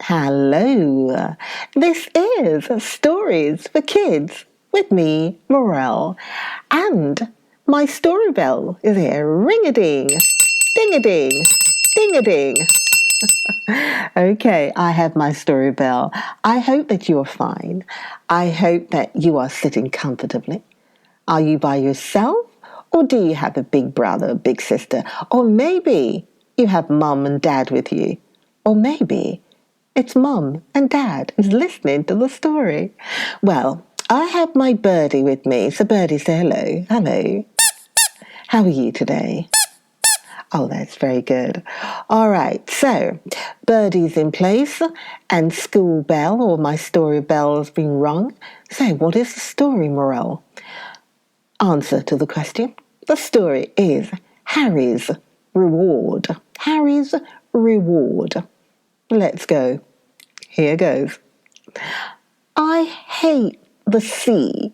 Hello, this is Stories for Kids with me, Morel, and my story bell is here, ring-a-ding, ding-a-ding, ding-a-ding. Okay, I have my story bell. I hope that you are fine. I hope that you are sitting comfortably. Are you by yourself, or do you have a big brother, big sister, or maybe you have mum and dad with you, or maybe it's mum and dad who's listening to the story. Well, I have my birdie with me, so birdie, say hello. Hello. How are you today? Oh, that's very good. All right, so birdie's in place and school bell, or my story bell, has been rung. So what is the story, Morel? Answer to the question. The story is Harry's Reward. Harry's Reward. Let's go. Here goes. I hate the sea.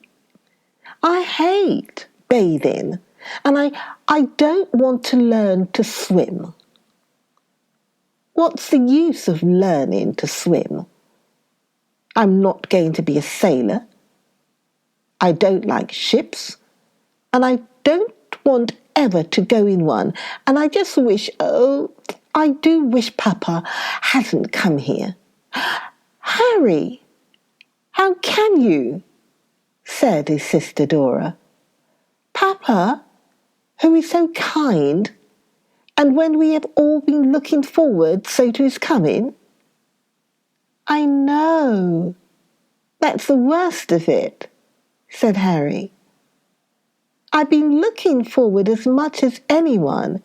I hate bathing. And I don't want to learn to swim. What's the use of learning to swim? I'm not going to be a sailor. I don't like ships. And I don't want ever to go in one. And I just wish, I do wish Papa hasn't come here. Harry, how can you? Said his sister Dora. Papa, who is so kind, and when we have all been looking forward so to his coming? I know. That's the worst of it, said Harry. I've been looking forward as much as anyone,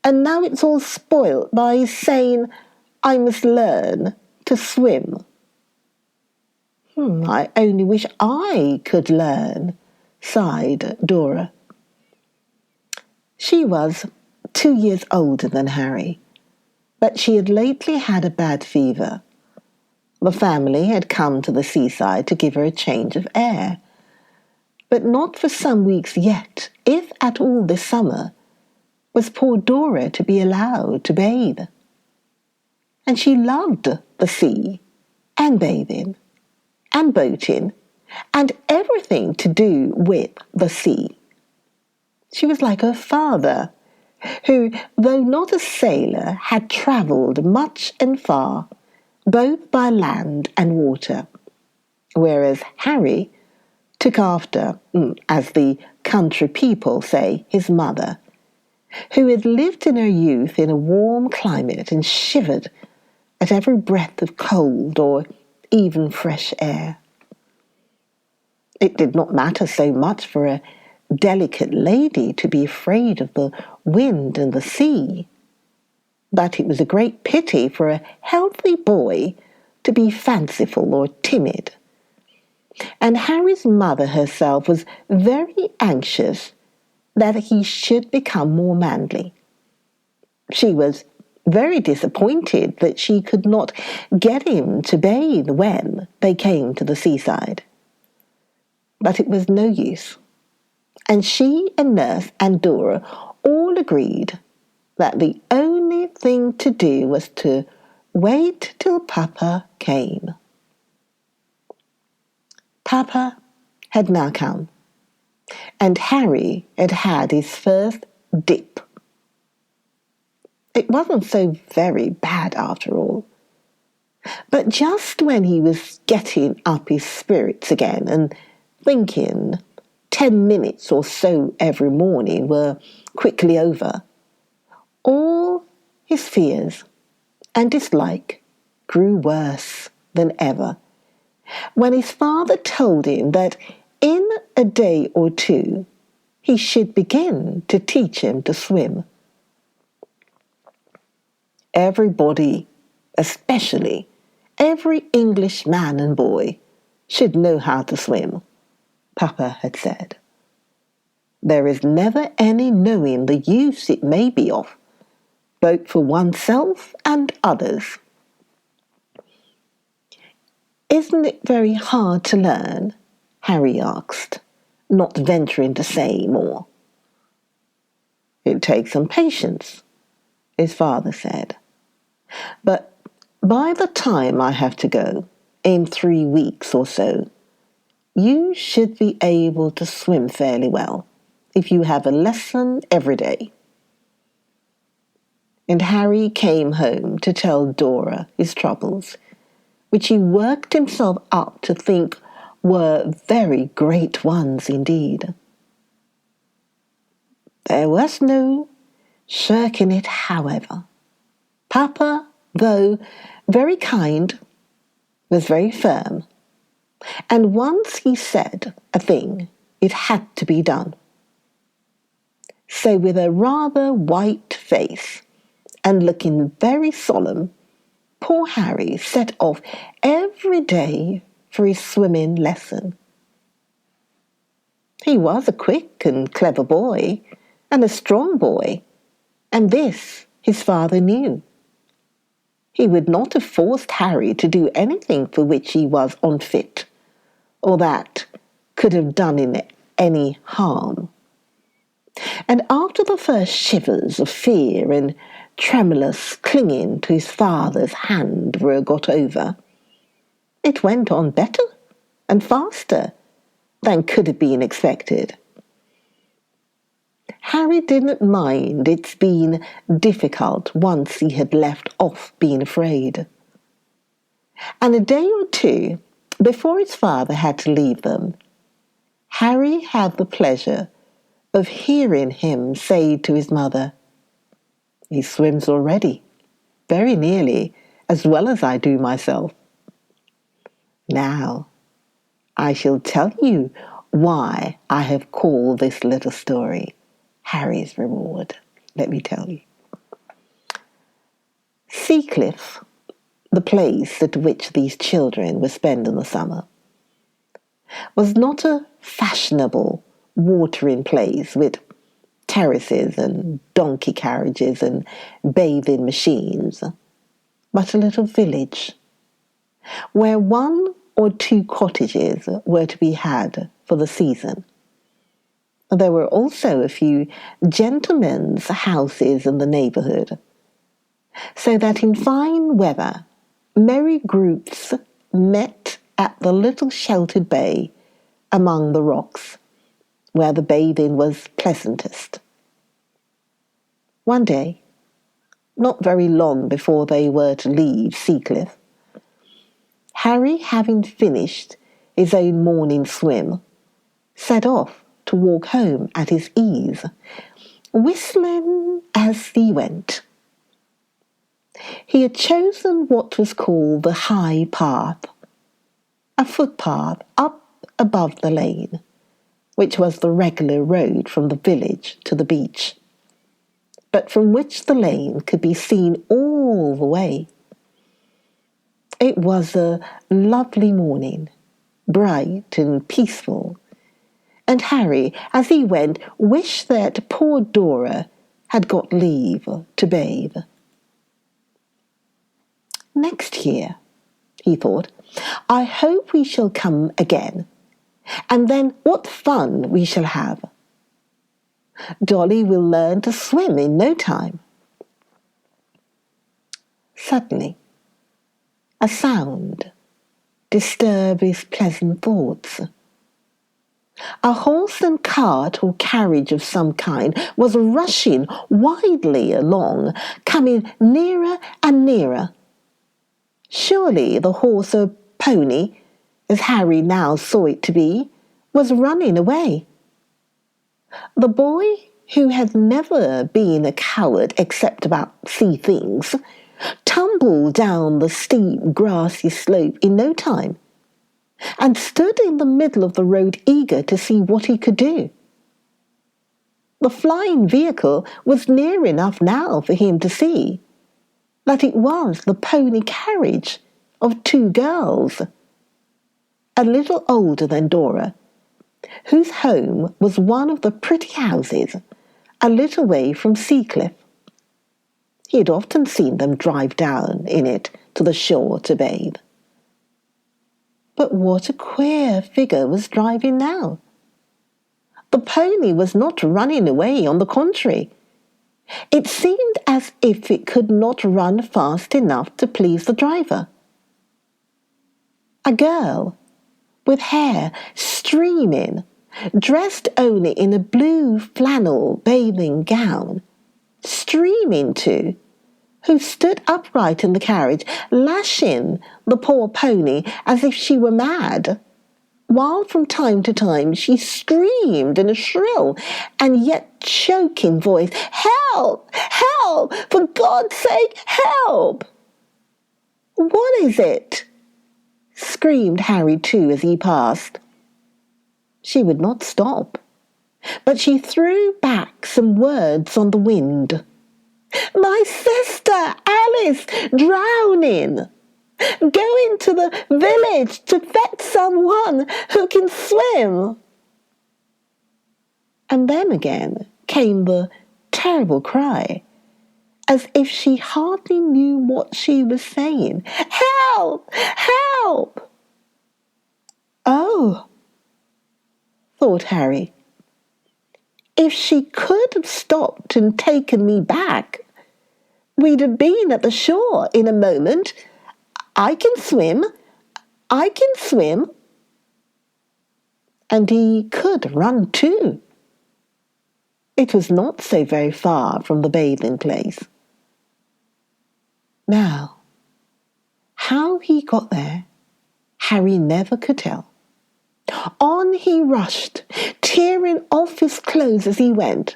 and now it's all spoilt by saying I must learn to swim. I only wish I could learn, sighed Dora. She was 2 years older than Harry, but she had lately had a bad fever. The family had come to the seaside to give her a change of air, but not for some weeks yet, if at all this summer, was poor Dora to be allowed to bathe. And she loved the sea, and bathing, and boating, and everything to do with the sea. She was like her father, who, though not a sailor, had travelled much and far, both by land and water, whereas Harry took after, as the country people say, his mother, who had lived in her youth in a warm climate and shivered at every breath of cold or even fresh air. It did not matter so much for a delicate lady to be afraid of the wind and the sea, but it was a great pity for a healthy boy to be fanciful or timid. And Harry's mother herself was very anxious that he should become more manly. She was very disappointed that she could not get him to bathe when they came to the seaside. But it was no use, and she and Nurse and Dora all agreed that the only thing to do was to wait till Papa came. Papa had now come, and Harry had had his first dip. It wasn't so very bad after all. But just when he was getting up his spirits again and thinking 10 minutes or so every morning were quickly over, all his fears and dislike grew worse than ever, when his father told him that in a day or two he should begin to teach him to swim. Everybody, especially every English man and boy, should know how to swim, Papa had said. There is never any knowing the use it may be of, both for oneself and others. Isn't it very hard to learn? Harry asked, not venturing to say more. It takes some patience, his father said. But By the time I have to go, in 3 weeks or so, you should be able to swim fairly well if you have a lesson every day." And Harry came home to tell Dora his troubles, which he worked himself up to think were very great ones indeed. There was no shirking it, however. Papa, though very kind, was very firm, and once he said a thing, it had to be done. So with a rather white face and looking very solemn, poor Harry set off every day for his swimming lesson. He was a quick and clever boy, and a strong boy, and this his father knew. He would not have forced Harry to do anything for which he was unfit, or that could have done him any harm. And after the first shivers of fear and tremulous clinging to his father's hand were got over, it went on better and faster than could have been expected. Harry didn't mind its being difficult once he had left off being afraid. And a day or two before his father had to leave them, Harry had the pleasure of hearing him say to his mother, "He swims already, very nearly as well as I do myself. Now, I shall tell you why I have called this little story Harry's Reward. Let me tell you. Seacliff, the place at which these children were spending the summer, was not a fashionable watering place with terraces and donkey carriages and bathing machines, but a little village where 1 or 2 cottages were to be had for the season. There were also a few gentlemen's houses in the neighbourhood, so that in fine weather merry groups met at the little sheltered bay among the rocks, where the bathing was pleasantest. One day, not very long before they were to leave Seacliff, Harry, having finished his own morning swim, set off to walk home at his ease, whistling as he went. He had chosen what was called the High Path, a footpath up above the lane, which was the regular road from the village to the beach, but from which the lane could be seen all the way. It was a lovely morning, bright and peaceful, and Harry, as he went, wished that poor Dora had got leave to bathe. Next year, he thought, I hope we shall come again, and then what fun we shall have. Dolly will learn to swim in no time. Suddenly, a sound disturbed his pleasant thoughts. A horse and cart or carriage of some kind was rushing wildly along, coming nearer and nearer. Surely the horse or pony, as Harry now saw it to be, was running away. The boy, who had never been a coward except about sea things, tumbled down the steep grassy slope in no time, and stood in the middle of the road eager to see what he could do. The flying vehicle was near enough now for him to see that it was the pony carriage of 2 girls, a little older than Dora, whose home was one of the pretty houses a little way from Seacliff. He had often seen them drive down in it to the shore to bathe. But what a queer figure was driving now. The pony was not running away, on the contrary. It seemed as if it could not run fast enough to please the driver. A girl with hair streaming, dressed only in a blue flannel bathing gown, streaming too, who stood upright in the carriage, lashing the poor pony as if she were mad, while from time to time she screamed in a shrill and yet choking voice, "Help! Help! For God's sake, help!" "What is it?" screamed Harry too as he passed. She would not stop, but she threw back some words on the wind. "My sister Alice drowning! Go into the village to fetch someone who can swim." And then again came the terrible cry, as if she hardly knew what she was saying. "Help! Help!" "Oh," thought Harry, "if she could have stopped and taken me back, we'd have been at the shore in a moment. I can swim. I can swim." And he could run too. It was not so very far from the bathing place. Now, how he got there, Harry never could tell. On he rushed, tearing off his clothes as he went.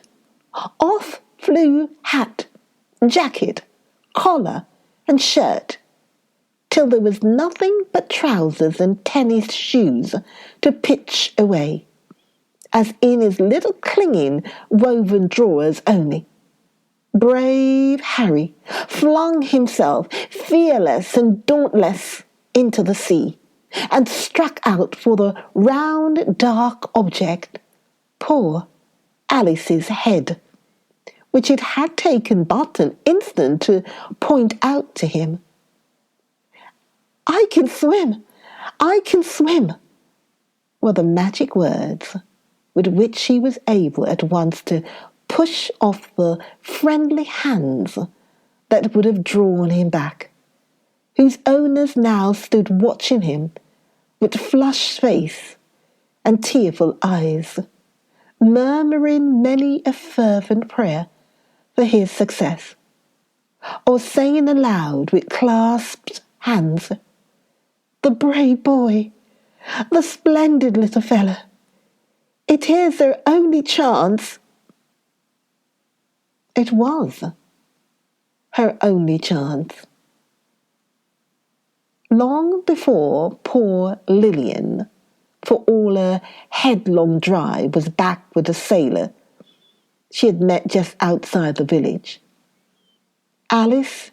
Off flew hat, jacket, collar, and shirt, till there was nothing but trousers and tennis shoes to pitch away, as in his little clinging woven drawers only. Brave Harry flung himself, fearless and dauntless, into the sea, and struck out for the round, dark object, poor Alice's head, which it had taken but an instant to point out to him. "I can swim! I can swim!" were the magic words with which she was able at once to push off the friendly hands that would have drawn him back, whose owners now stood watching him with flushed face and tearful eyes, murmuring many a fervent prayer for his success, or saying aloud with clasped hands, "The brave boy, the splendid little fellow, it is their only chance." It was her only chance. Long before poor Lillian, for all her headlong drive, was back with the sailor she had met just outside the village, Alice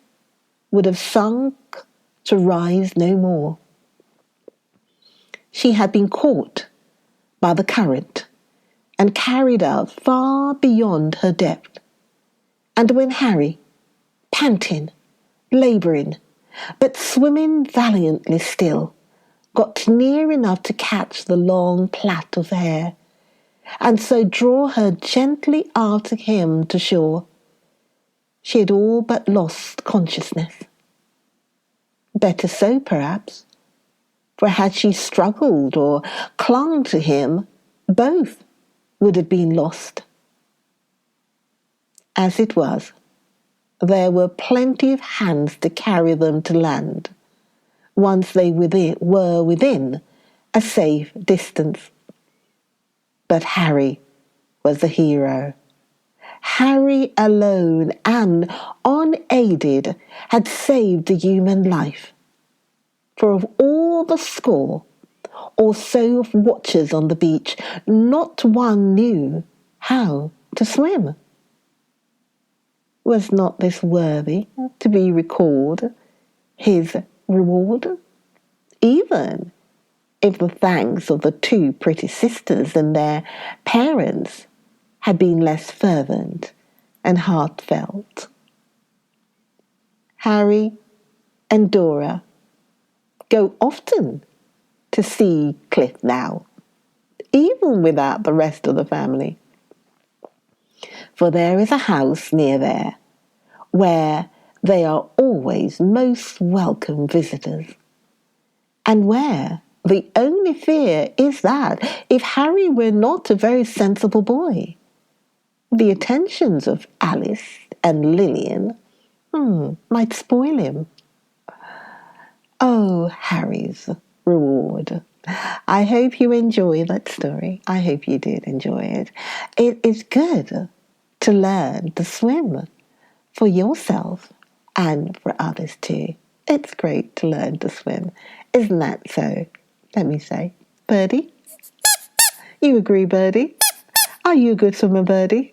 would have sunk to rise no more. She had been caught by the current and carried out far beyond her depth. And when Harry, panting, labouring, but swimming valiantly still, got near enough to catch the long plait of hair, and so draw her gently after him to shore, she had all but lost consciousness. Better so, perhaps, for had she struggled or clung to him, both would have been lost. As it was, there were plenty of hands to carry them to land, once they were within a safe distance. But Harry was the hero. Harry alone and unaided had saved the human life. For of all the score or so of watchers on the beach, not one knew how to swim. Was not this worthy to be recalled, his reward? Even if the thanks of the two pretty sisters and their parents had been less fervent and heartfelt. Harry and Dora go often to see Cliff now, even without the rest of the family. For there is a house near there, where they are always most welcome visitors, and where the only fear is that if Harry were not a very sensible boy, the attentions of Alice and Lillian might spoil him. Oh, Harry's reward. I hope you enjoy that story. I hope you did enjoy it. It is good to learn to swim for yourself and for others too. It's great to learn to swim. Isn't that so? Let me say. Birdie? You agree, Birdie? Are you a good swimmer, Birdie?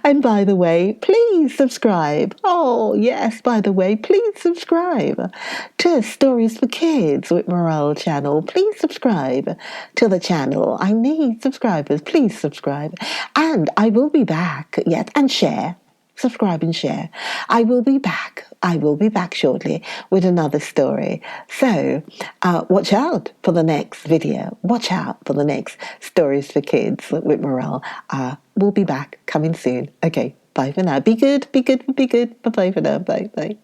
And by the way, please subscribe. Oh, yes, by the way, please subscribe to Stories for Kids with Morel channel. Please subscribe to the channel. I need subscribers. Please subscribe. And I will be back, yes, and share. Subscribe and share. I will be back. I will be back shortly with another story. So watch out for the next video. Watch out for the next Stories for Kids with Morel. We'll be back coming soon. Okay, bye for now. Be good, be good, be good. Bye-bye for now. Bye, bye.